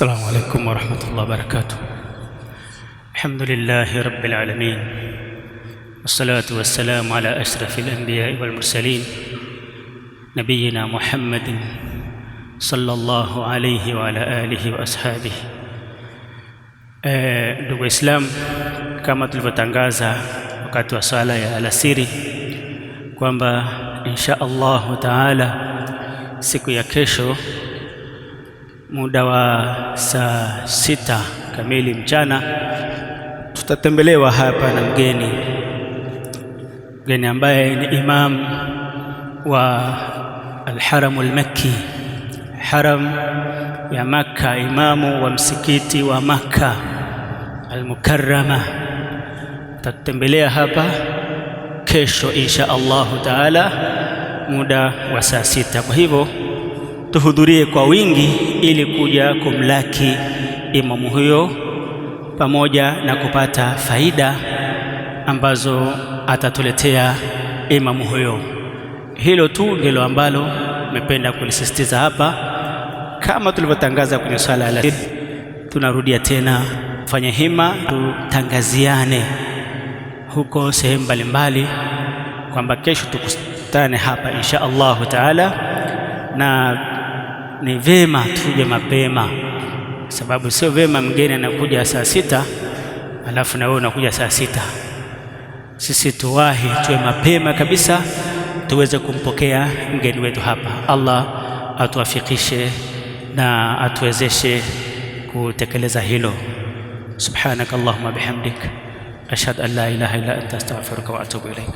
السلام عليكم ورحمة الله وبركاته. الحمد لله رب العالمين، والصلاة والسلام على أشرف الأنبياء والمرسلين نبينا محمد صلى الله عليه وعلى آله وأصحابه. Ndugu Islam, kama tulivyotangaza wakati wa sala ya alasiri kwamba insha Allahu taala siku ya kesho muda wa saa 6 kamili mchana tutatembelewa hapa na mgeni ambaye ni imam wa al-Haram al-Makki, haram ya Makka, imamu wa msikiti wa Makka al-Mukarrama. Tutatembelea hapa kesho insha Allahu taala muda wa saa 6. Kwa hivyo tuhudhurie kwa wingi ili kuja kumlaki imamu huyo pamoja na kupata faida ambazo atatuletea imamu huyo. Hilo tu ndilo ambalo nimependa kulisisitiza hapa. Kama tulivyotangaza kwenye swala la tunarudia tena, fanya hima tutangaziane huko sehemu mbalimbali kwamba kesho tukutane hapa insha Allahu taala, na ni vema tuje mapema, sababu sio vema mgeni anakuja saa 6 alafu na wewe unakuja saa 6. Sisi tuwahi, tuwe mapema kabisa tuweze kumpokea mgeni wetu hapa. Allah atuwafikishe na atuwezeshe kutekeleza hilo. Subhanakallahumma bihamdik ashhadu an la ilaha illa anta astaghfiruka wa atubu ilaik.